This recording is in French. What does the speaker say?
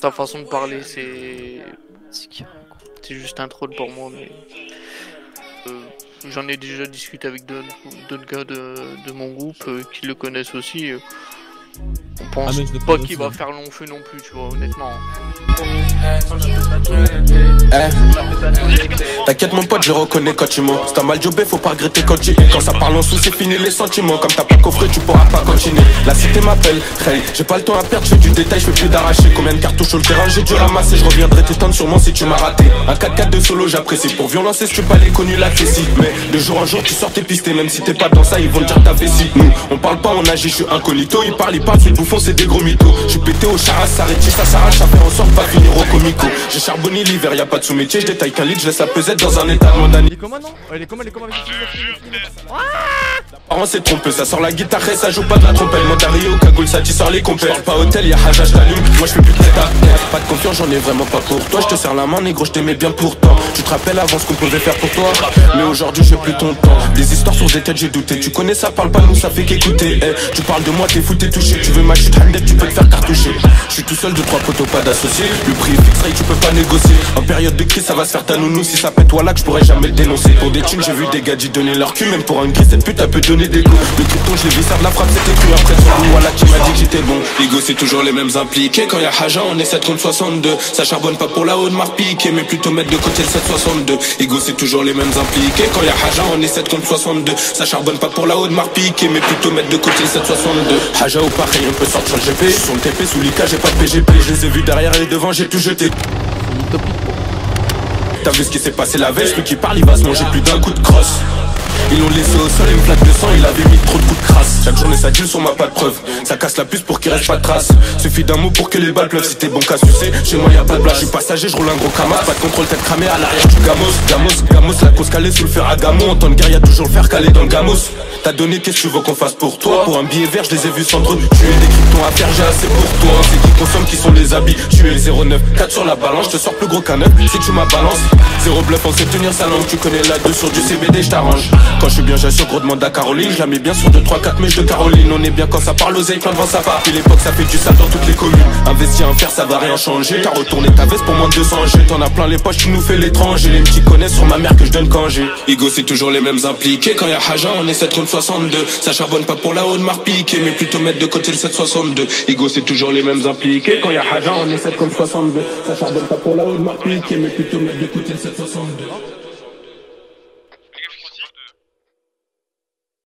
Ta façon de parler, c'est juste un troll pour moi, mais j'en ai déjà discuté avec d'autres gars de mon groupe qui le connaissent aussi. On pense pas qu'il va faire long feu non plus, tu vois, honnêtement. T'inquiète mon pote, je reconnais quand tu mens. Si t'as mal jobé, faut pas regretter quand tu es. Quand ça parle en sous, c'est fini les sentiments. Comme t'as pas coffré, tu pourras pas continuer. La cité m'appelle, hey, j'ai pas le temps à perdre, je fais du détail, je fais plus d'arracher. Combien de cartouches sur le terrain, j'ai dû ramasser. Je reviendrai t'éteindre sûrement si tu m'as raté. Un 4-4 de solo, j'apprécie. Pour violence, si tu pas les connus, la fessie. Mais de jour en jour, tu sors tes pistes. Même si t'es pas dans ça, ils vont te dire ta vessie. Nous, on parle pas, on agit, je suis incognito. Ils parlent, ces bouffons, c'est des gros mythos. Je suis pété au charas, ça arrête, ça s'arrache, ça fait en sorte pas finir au comico. J'ai charbonné l'hiver, y'a pas de sous-métier, je détaille qu'un litre, je laisse la pesette dans un état de mondagne. Il est comment non? Elle est comment avec Parents c'est trompeux, ça sort la guitare et ça joue pas de la trompette. Montario, cagoule, ça sort les compères. J'parle pas hôtel, y'a haja, j't'allume, moi j'fais plus de tête à terre. Pas de confiance, j'en ai vraiment pas pour toi. J'te serre la main, négro, j't'aimais bien pourtant. Tu te rappelles avant ce qu'on pouvait faire pour toi. Mais aujourd'hui j'ai plus ton temps. Des histoires sur des têtes, j'ai douté. Tu connais ça, parle pas nous, ça fait qu'écouter. Tu parles de moi, t'es fou, t'es touché. Tu veux ma chute, Handek, tu peux te faire cartoucher. J'suis tout seul, 2-3 poteaux, pas d'associés. Le prix est fixe, tu peux pas négocier. En période de crise, ça va se faire ta nounou. Si ça pète, voilà que j'pourrais jamais le dénoncer. Pour des thunes, j'ai vu des gadgets donner leur cul. Même pour un gris, cette pute, elle peut donner des coups. Le krypton, je l'ai vu, ça de la frappe, c'était cru après sur nous. Voilà qui m'a dit que j'étais bon. Ego, c'est toujours les mêmes impliqués. Quand y'a haja, on est 7 contre 62. Ça charbonne pas pour la haute marque piquée, mais plutôt mettre de côté le 762. Ego, c'est toujours les mêmes impliqués. Quand y'a haja, on est 7 contre 62. Ça charbonne pas pour la haute marque piquée, mais plutôt mettre de côté le 762. Haja ou pareil, on peut sortir le GP. Sur le TP, sous l'IK, j'ai pas de PGP. Je les ai vus derrière et devant, j'ai tout jeté. T'as vu ce qui s'est passé la veille, celui qui parle il va se manger plus d'un coup de crosse. Ils l'ont laissé au sol, une flaque de sang, il avait mis trop de coups de crasse. Chaque journée ça deal sur ma pas de preuve. Ça casse la puce pour qu'il reste pas de traces. Suffit d'un mot pour que les balles pleuvent. Si t'es bon qu'à sucer, chez moi y'a pas de place. Je suis passager, je roule un gros camas. Pas de contrôle, tête cramée à l'arrière du gamos. La cause calée sous le fer à gamo. En temps de guerre y'a toujours le fer calé dans le gamos. T'as donné, qu'est-ce que tu veux qu'on fasse pour toi? Pour un billet vert, je les ai vus sans drone. Tu es des kryptons à faire, j'ai assez pour toi. C'est qui consomme, qui sont les habits. Tu es 0,9, 4 sur la balance. Je te sors plus gros qu'un 9, si tu m'as balance. Zéro bluff, on sait tenir sa langue. Tu connais la 2 sur du CBD, je t'arrange. Quand je suis bien, j'assure, gros demande à Caroline. Je la mets bien sur 2, 3, 4 mèches de Caroline. On est bien quand ça parle, oseille, plein de vent, ça part. Puis l'époque, ça fait du sale dans toutes les communes. Investir, un fer, ça va rien changer. T'as retourné ta veste pour moins de 200 G. T'en as plein les poches, tu nous fais l'étranger. Les petits connaissent sur ma mère que je donne quand j'ai. Ego, c'est toujours les mêmes impliqués. Quand y'a haja, on est 7 contre 62. Ça charbonne pas pour la haute marque piquée, mais plutôt mettre de côté le 762. Ego, c'est toujours les mêmes impliqués. Quand y'a haja, on est 7 contre 62. Ça charbonne pas pour la haute marque piquée, mais plutôt mettre de côté le 762.